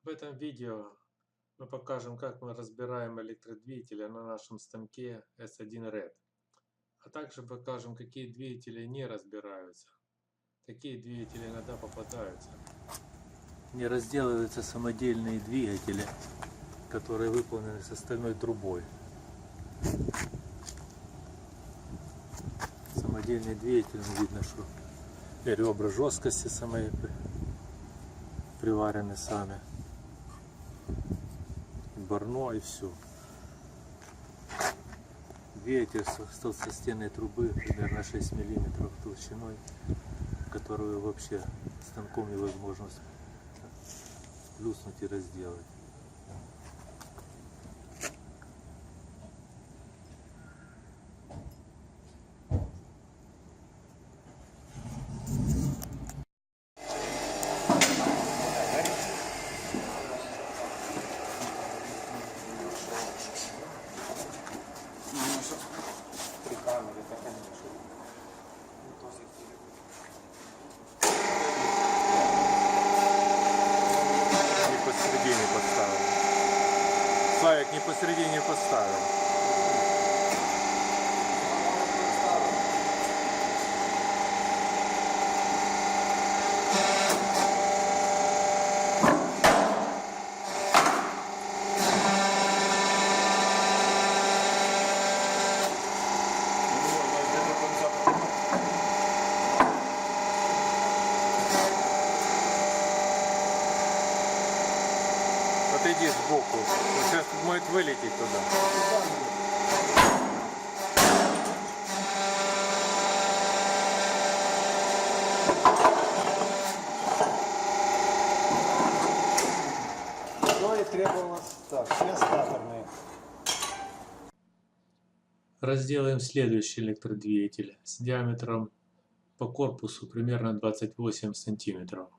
В этом видео мы покажем, как мы разбираем электродвигатели на нашем станке S1 Red. А также покажем, какие двигатели не разбираются. Такие двигатели иногда попадаются. Не разделываются самодельные двигатели, которые выполнены с стальной трубой. Самодельный двигатель, видно, что ребра жесткости самые приварены сами. Барно и все. Двигатель с толстостенной трубы примерно 6 мм толщиной, которую вообще станком невозможно плюснуть и разделать. Не поставил. Славик не посередине поставил. Отойди сбоку. Он сейчас может вылететь туда. Что и требовалось. Так, все статорные. Разделаем следующий электродвигатель с диаметром по корпусу примерно 28 сантиметров.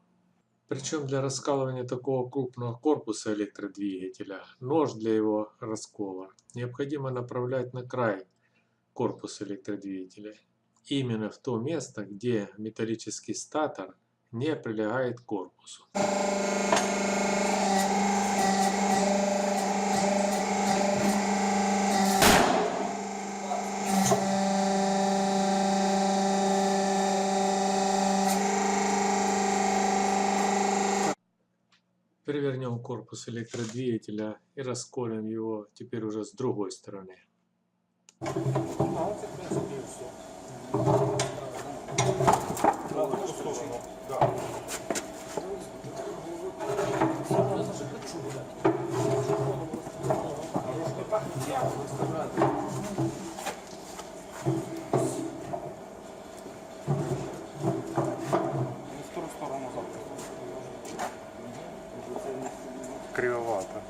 Причем для раскалывания такого крупного корпуса электродвигателя нож для его раскола необходимо направлять на край корпуса электродвигателя. Именно в то место, где металлический статор не прилегает к корпусу. Перевернем корпус электродвигателя и расколем его теперь уже с другой стороны. Кривовато.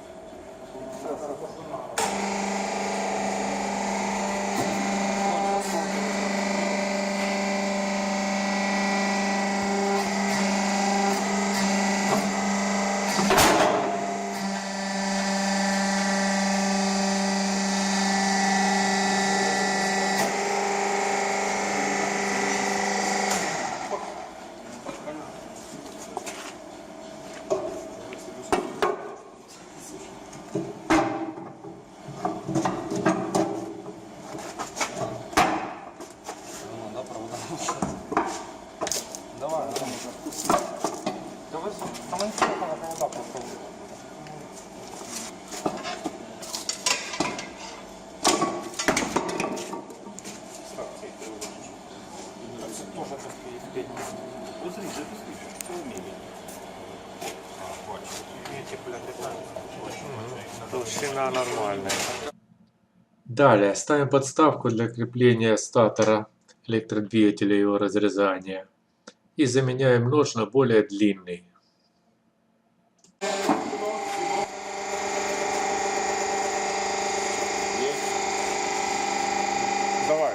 Толщина нормальная. Далее ставим подставку для крепления статора электродвигателя и его разрезания. И заменяем нож на более длинный. Давай.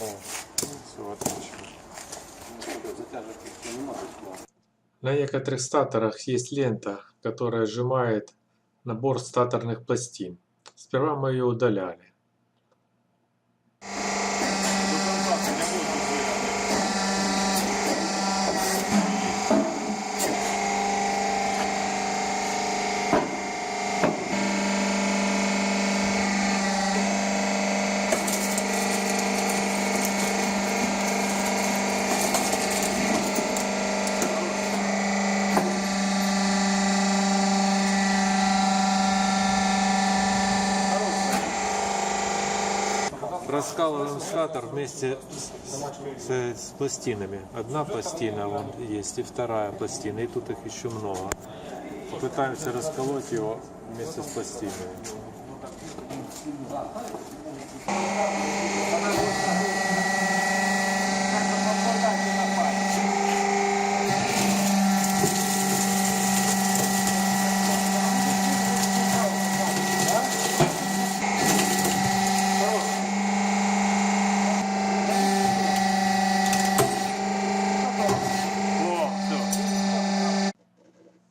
О, все отлично. Затяжек не надо. На некоторых статорах есть лента, которая сжимает набор статорных пластин. Сперва мы ее удаляли. Раскалываем статор вместе с пластинами. Одна пластина вон есть и вторая пластина, и тут их еще много. Пытаемся расколоть его вместе с пластинами.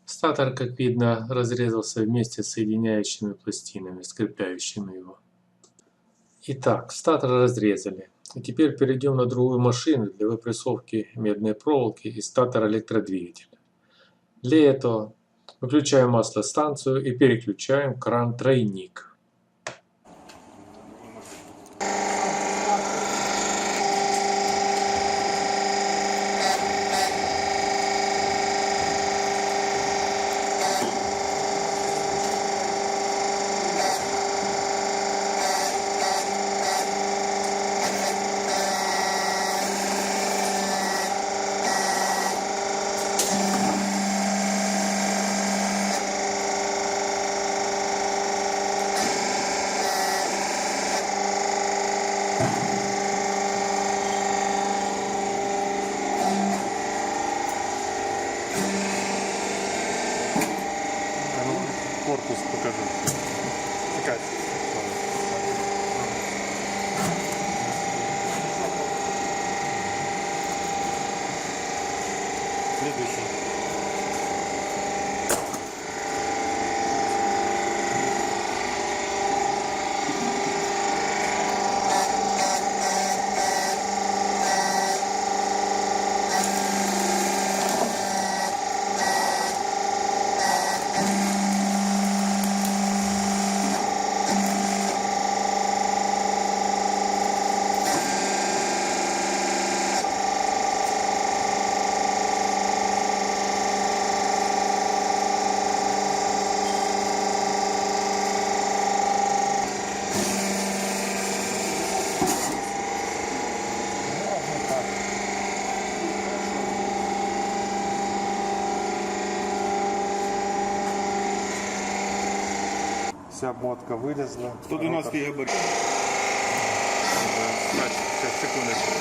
Статор, как видно, разрезался вместе с соединяющими пластинами, скрепляющими его. Итак, статор разрезали. И теперь перейдем на другую машину для выпрессовки медной проволоки из статора электродвигателя. Для этого выключаем маслостанцию и переключаем кран-тройник. Корпус покажу. Следующий. Вся обмотка вылезла. 112 габарит. Сейчас, секундочку.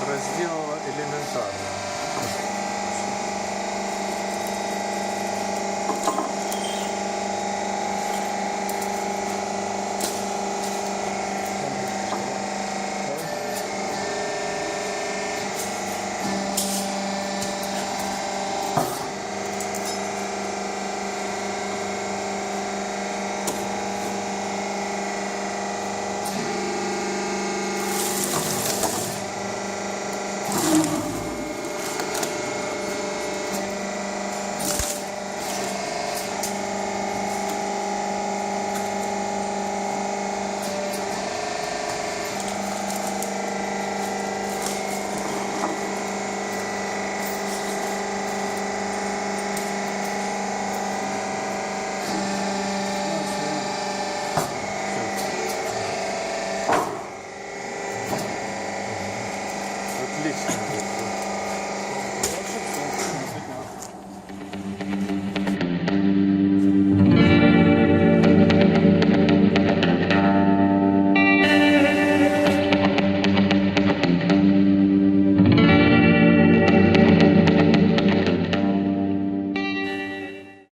Разделала элементарно.